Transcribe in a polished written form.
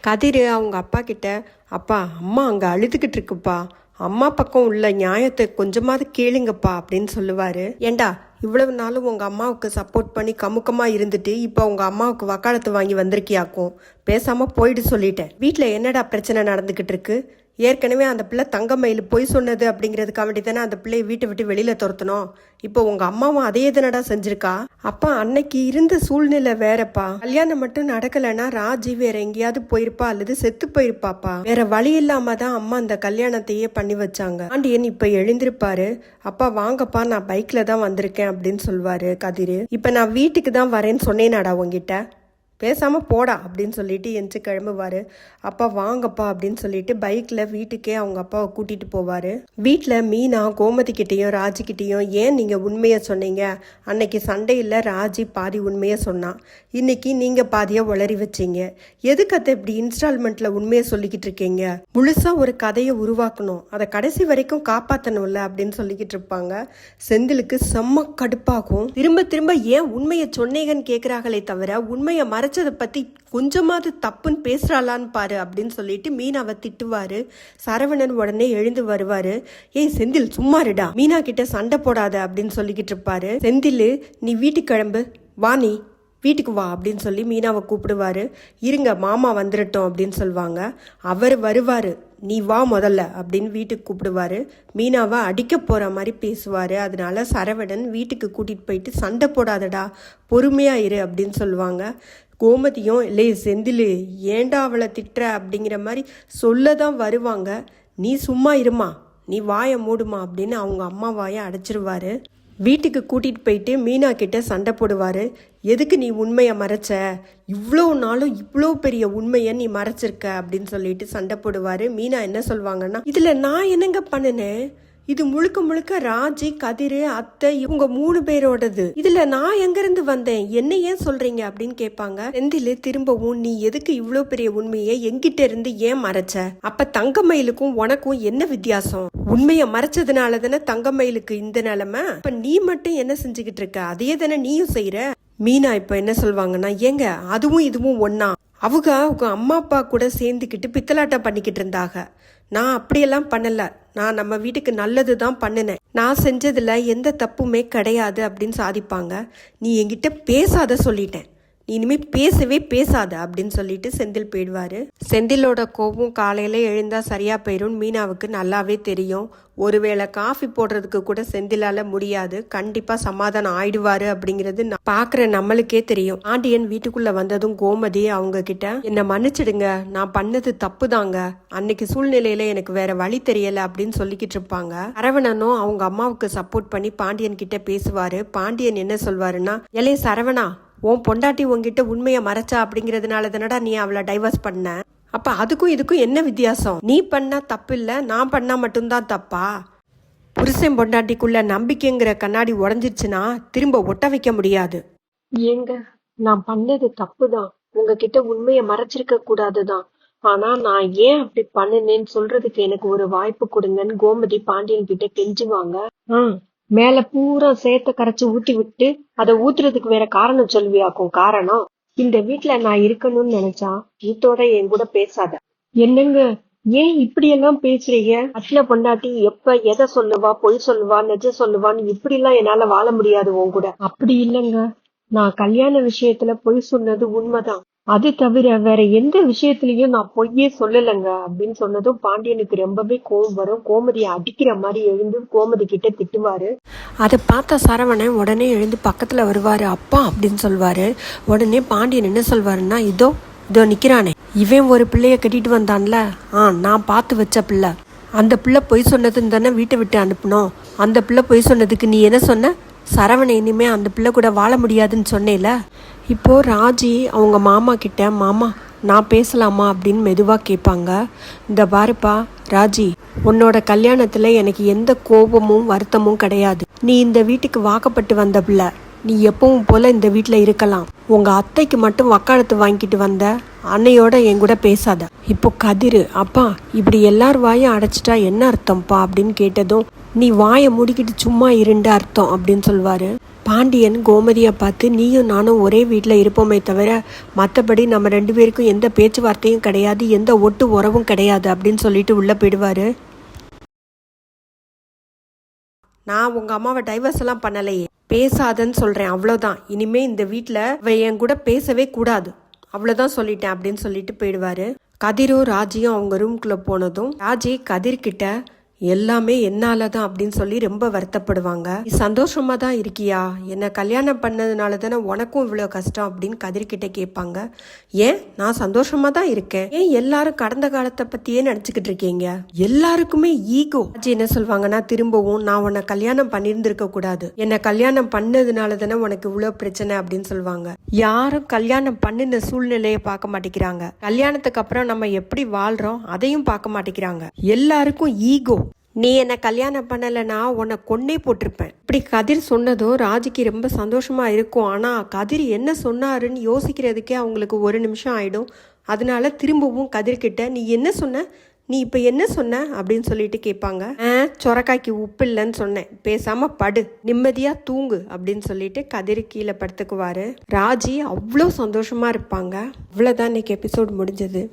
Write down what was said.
கதிர் அவங்க அப்பா கிட்ட, அப்பா அம்மா அங்கே அழுதுகிட்டு இருக்குப்பா, அம்மா பக்கம் உள்ள நியாயத்தை கொஞ்சமாவது கேளுங்கப்பா அப்படின்னு சொல்லுவாரு. ஏண்டா இவ்வளவு நாளும் உங்க அம்மாவுக்கு சப்போர்ட் பண்ணி கமுக்கமா இருந்துட்டு இப்போ உங்க அம்மாவுக்கு வக்காலத்து வாங்கி வந்திருக்கியாக்கும், பேசாம போயிட்டு சொல்லிட்டேன். வீட்டில் என்னடா பிரச்சனை நடந்துகிட்டு இருக்கு? ஏற்கனவே அந்த பிள்ளை தங்கமயில் பொய் சொன்னது அப்படிங்கிறதுக்காக தானே அந்த பிள்ளையை வீட்டை விட்டு வெளியில துரத்தணும். இப்போ உங்க அம்மாவும் அதே தானடா செஞ்சிருக்கா. அப்பா அன்னைக்கு இருந்த சூழ்நிலை வேறப்பா. கல்யாணம் மட்டும் நடக்கலைன்னா ராஜி வேற எங்கேயாவது போயிருப்பா அல்லது செத்து போயிருப்பாப்பா. வேற வழி இல்லாம தான் அம்மா அந்த கல்யாணத்தையே பண்ணி வச்சாங்க. பாண்டியன் இப்ப எழுந்திருப்பாரு. அப்பா வாங்கப்பா, நான் பைக்ல தான் வந்திருக்கேன் அப்படின்னு சொல்வாரு கதிர். இப்ப நான் வீட்டுக்கு தான் வரேன்னு சொன்னேனாடா உங்ககிட்ட, பேசாமல் போடா அப்படின்னு சொல்லிட்டு எந்திச்சு கிளம்புவார். அப்பா வாங்கப்பா அப்படின்னு சொல்லிட்டு பைக்கில் வீட்டுக்கே அவங்க அப்பாவை கூட்டிகிட்டு போவார். வீட்டில் மீனா கோமதிக்கிட்டேயும் ராஜிக்கிட்டேயும், ஏன் நீங்கள் உண்மையை சொன்னீங்க? அன்னைக்கு சண்டையில் ராஜி பாதி உண்மையை சொன்னான், இன்னைக்கு நீங்கள் பாதியை உளறி வச்சிங்க. எதுக்கு அதை இப்படி இன்ஸ்டால்மெண்ட்டில் உண்மையை சொல்லிக்கிட்டு இருக்கீங்க? முழுசாக ஒரு கதையை உருவாக்கணும், அதை கடைசி வரைக்கும் காப்பாற்றணும்ல அப்படின்னு சொல்லிக்கிட்டு இருப்பாங்க. செந்திலுக்கு செம்ம கடுப்பாகும். திரும்ப திரும்ப ஏன் உண்மையை சொன்னீங்கன்னு கேட்குறாங்களே தவிர உண்மையை மறைச்சதை பற்றி கொஞ்சமாவது தப்புன்னு பேசுகிறாளான்னு பாரு அப்படின்னு சொல்லிட்டு மீனாவை திட்டுவாரு. சரவணன் உடனே எழுந்து வருவாரு. ஏய் செந்தில் சும்மாருடா, மீனா கிட்ட சண்டை போடாத அப்படின்னு சொல்லிக்கிட்டு இருப்பாரு. செந்தில் நீ வீட்டுக்கு கிளம்பு, வா நீ வீட்டுக்கு வா அப்படின்னு சொல்லி மீனாவை கூப்பிடுவாரு. இருங்க மாமா வந்துடட்டும் அப்படின்னு சொல்லுவாங்க. அவர் வருவாரு, நீ வா முதல்ல அப்படின்னு வீட்டுக்கு கூப்பிடுவாரு. மீனாவை அடிக்க போற மாதிரி பேசுவாரு. அதனால சரவணன் வீட்டுக்கு கூட்டிட்டு போயிட்டு, சண்டை போடாதடா, பொறுமையா இரு அப்படின்னு சொல்லுவாங்க. கோமதியும் இல்லை செந்தில் ஏண்டா அவளை திட்டுற அப்படிங்கிற மாதிரி சொல்லதான் வருவாங்க. நீ சும்மா இருமா, நீ வாயை மூடுமா அப்படின்னு அவங்க அம்மா வாயை அடைச்சிருவாரு. வீட்டுக்கு கூட்டிகிட்டு போயிட்டு மீனா கிட்ட சண்டை போடுவார். எதுக்கு நீ உண்மையை மறைச்ச? இவ்வளோ நாளும் இவ்வளோ பெரிய உண்மையை நீ மறைச்சிருக்க அப்படின்னு சொல்லிட்டு சண்டை போடுவார். மீனா என்ன சொல்வாங்கன்னா, இதில் நான் என்னங்க பண்ணினேன்? இது முழுக்க முழுக்க ராஜி, கதிர், அத்தை இவங்க 3 பேரோடது. இதுல நான் எங்கிருந்து வந்தேன், என்ன ஏன் சொல்றீங்க அப்படின்னு கேட்பாங்க. செந்தில் திரும்பவும், நீ எதுக்கு இவ்வளோ பெரிய உண்மையை எங்கிட்ட இருந்து ஏன் மறைச்ச? அப்ப தங்கமயிலுக்கும் உனக்கும் என்ன வித்தியாசம்? உண்மையை மறைச்சதுனால தானே தங்கமயிலுக்கு இந்த நிலைமை. இப்ப நீ மட்டும் என்ன செஞ்சுக்கிட்டு இருக்க? அதே தானே நீயும் செய்யற. மீனா இப்ப என்ன சொல்வாங்கன்னா, ஏங்க அதுவும் இதுவும் ஒன்னா? அவங்க அம்மா அப்பா கூட சேர்ந்துக்கிட்டு பித்தலாட்டம் பண்ணிக்கிட்டு இருந்தாங்க. நான் அப்படியெல்லாம் பண்ணல, நான் நம்ம வீட்டுக்கு நல்லது தான் பண்ணினேன், நான் செஞ்சதுல எந்த தப்புமே கிடையாது அப்படின்னு சாதிப்பாங்க. நீ என்கிட்ட பேசாத சொல்லிட்டேன், நீ இனிமே பேசவே பேசாத அப்படின்னு சொல்லிட்டு செந்தில் போயிடுவாரு. செந்திலோட கோபம் காலையில எழுந்தா சரியா போயிடும் மீனாவுக்கு நல்லாவே தெரியும். ஒருவேளை காஃபி போடுறதுக்கு கூட செந்திலால முடியாது, கண்டிப்பா சமாதானம் ஆயிடுவாரு அப்படிங்கிறது பாக்குற நம்மளுக்கே தெரியும். பாண்டியன் வீட்டுக்குள்ள வந்ததும் கோமதி அவங்க கிட்ட, என்ன மன்னிச்சிடுங்க, நான் பண்ணது தப்பு தாங்க, அன்னைக்கு சூழ்நிலையில எனக்கு வேற வழி தெரியல அப்படின்னு சொல்லிக்கிட்டு இருப்பாங்க. சரவணனும் அவங்க அம்மாவுக்கு சப்போர்ட் பண்ணி பாண்டியன் கிட்ட பேசுவாரு. பாண்டியன் என்ன சொல்வாருன்னா, எலே சரவணா, உன் பொண்டாட்டி உன்கிட்ட உண்மையை மறைச்சா அப்படிங்கிறதுனால தானடா நீ அவளை டைவர்ஸ் பண்ண. அப்ப அதுக்கும் இதுக்கும் என்ன வித்தியாசம்? நீ பண்ணா தப்பு இல்ல, நான் பண்ணா மட்டும்தான் தப்பா? புருஷன் பொண்டாட்டிக்குள்ள நம்பிக்கைங்கிற கண்ணாடி உடஞ்சிருச்சுன்னா திரும்ப ஒட்ட வைக்க முடியாது. ஏங்க நான் பண்ணது தப்பு தான், உங்ககிட்ட உண்மையை மறைச்சிருக்க கூடாதுதான், ஆனா நான் ஏன் அப்படி பண்ணுனேன்னு சொல்றதுக்கு எனக்கு ஒரு வாய்ப்பு கொடுங்கன்னு கோமதி பாண்டியன் கிட்ட கெஞ்சுவாங்க. மேல பூரா சேத்த கரைச்சு ஊத்தி விட்டு அதை ஊத்துறதுக்கு வேற காரணம் சொல்வியாக்கும். காரணம், இந்த வீட்டுல நான் இருக்கணும்னு நினைச்சா வீட்டோட என் கூட பேசாத. என்னங்க ஏன் இப்படி எல்லாம் பேசுறீங்க? அட்ல பொண்டாட்டி எப்ப எதை சொல்லுவா, பொய் சொல்லுவா, நெஜம் சொல்லுவான்னு இப்படி எல்லாம் என்னால வாழ முடியாது உன் கூட. அப்படி இல்லைங்க, நான் கல்யாண விஷயத்துல பொய் சொன்னது உண்மைதான், அது தவிர வேற எந்த விஷயத்திலயும் நான் பொய்யே சொல்லலைங்க அப்படின்னு சொன்னதும் பாண்டியனுக்கு ரொம்பவே கோபம் வரும். கோமதியை அடிக்கிற மாதிரி எழுந்து கோமதி கிட்ட திட்டுவாரு. அதை பார்த்த சரவணன் உடனே எழுந்து பக்கத்துல வருவாரு. அப்பா அப்படின்னு சொல்வாரு. உடனே பாண்டியன் என்ன சொல்வாருன்னா, இதோ நிக்கிறானே, இவன் ஒரு பிள்ளைய கட்டிட்டு வந்தான்ல, நான் பார்த்து வச்ச பிள்ளை, அந்த பிள்ளை பொய் சொன்னதுன்னு தானே வீட்டை விட்டு அனுப்பணும். அந்த பிள்ளை பொய் சொன்னதுக்கு நீ என்ன சொன்ன? சரவணன் இனிமே அந்த பிள்ளை கூட வாழ முடியாதுன்னு சொன்னேல. இப்போ ராஜி அவங்க மாமா கிட்ட, மாமா நான் பேசலாமா அப்படின்னு மெதுவாக கேட்பாங்க. இந்த பாருப்பா ராஜி, உன்னோட கல்யாணத்துல எனக்கு எந்த கோபமும் வருத்தமும் கிடையாது. நீ இந்த வீட்டுக்கு வாக்கப்பட்டு வந்த பிள்ளை, நீ எப்பவும் போல இந்த வீட்டில் இருக்கலாம். உங்க அத்தைக்கு மட்டும் வக்காலத்து வாங்கிட்டு வந்த அன்னையோட என் கூட பேசாத. இப்போ கதிர், அப்பா இப்படி எல்லார் வாயும் அடைச்சிட்டா என்ன அர்த்தம்ப்பா அப்படின்னு கேட்டதும், நீ வாயை மூடிக்கிட்டு சும்மா இருண்ட அர்த்தம் அப்படின்னு சொல்வாரு. பாண்டியன் கோமதியை பார்த்து நீயும் நானும் ஒரே வீட்டில் இருப்போமே தவிர மற்றபடி நம்ம 2 பேருக்கும் எந்த பேச்சுவார்த்தையும் கிடையாது, எந்த ஒட்டு உறவும் கிடையாது அப்படின்னு சொல்லிட்டு உள்ளே போயிடுவார். நான் உங்கள் அம்மாவை டைவர்ஸ் எல்லாம் பண்ணலையே, பேசாதன்னு சொல்கிறேன் அவ்வளோதான். இனிமே இந்த வீட்டில் என் கூட பேசவே கூடாது, அவ்வளோதான் சொல்லிட்டேன் அப்படின்னு சொல்லிட்டு போயிடுவாரு. கதிரும் ராஜியும் அவங்க ரூம்குள்ளே போனதும் ராஜி கதிர்கிட்ட எல்லாமே என்னால தான் அப்படின்னு சொல்லி ரொம்ப வருத்தப்படுவாங்க. நீ சந்தோஷமா தான் இருக்கியா, என்னை கல்யாணம் பண்ணதுனால தானே உனக்கும் இவ்வளோ கஷ்டம் அப்படின்னு கதிர்கிட்ட கேட்பாங்க. ஏன், நான் சந்தோஷமா தான் இருக்கேன், ஏன் எல்லாரும் கடந்த காலத்தை பத்தியே நினைச்சுக்கிட்டு இருக்கீங்க, எல்லாருக்குமே ஈகோ. ராஜி என்ன சொல்வாங்கன்னா, திரும்பவும் நான் உன்னை கல்யாணம் பண்ணியிருந்திருக்க கூடாது, என்னை கல்யாணம் பண்ணதுனால தானே உனக்கு இவ்வளோ பிரச்சனை அப்படின்னு சொல்லுவாங்க. யாரும் கல்யாணம் பண்ணின சூழ்நிலையை பார்க்க மாட்டேங்கிறாங்க, கல்யாணத்துக்கு அப்புறம் நம்ம எப்படி வாழ்றோம் அதையும் பார்க்க மாட்டேங்கிறாங்க. எல்லாருக்கும் ஈகோ. நீ என்னை கல்யாணம் பண்ணலைன்னா உன்னை கொன்னே போட்டிருப்பேன். இப்படி கதிர் சொன்னதும் ராஜிக்கு ரொம்ப சந்தோஷமா இருக்கும். ஆனால் கதிர் என்ன சொன்னாருன்னு யோசிக்கிறதுக்கே அவங்களுக்கு 1 நிமிஷம் ஆயிடும். அதனால திரும்பவும் கதிர்கிட்ட நீ என்ன சொன்ன, நீ இப்போ என்ன சொன்ன அப்படின்னு சொல்லிட்டு கேட்பாங்க. சொரக்காய்க்கு உப்பு இல்லைன்னு சொன்னேன், பேசாம படு, நிம்மதியா தூங்கு அப்படின்னு சொல்லிட்டு கதிர் கீழே படுத்துக்குவாரு. ராஜி அவ்வளோ சந்தோஷமா இருப்பாங்க. அவ்வளோதான் இன்னைக்கு எபிசோட் முடிஞ்சது.